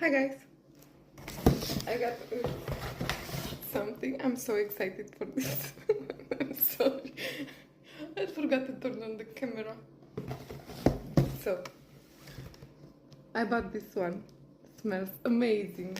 Hi guys, I got something. I'm so excited for this. I'm sorry, I forgot to turn on the camera. So I bought this one. It smells amazing.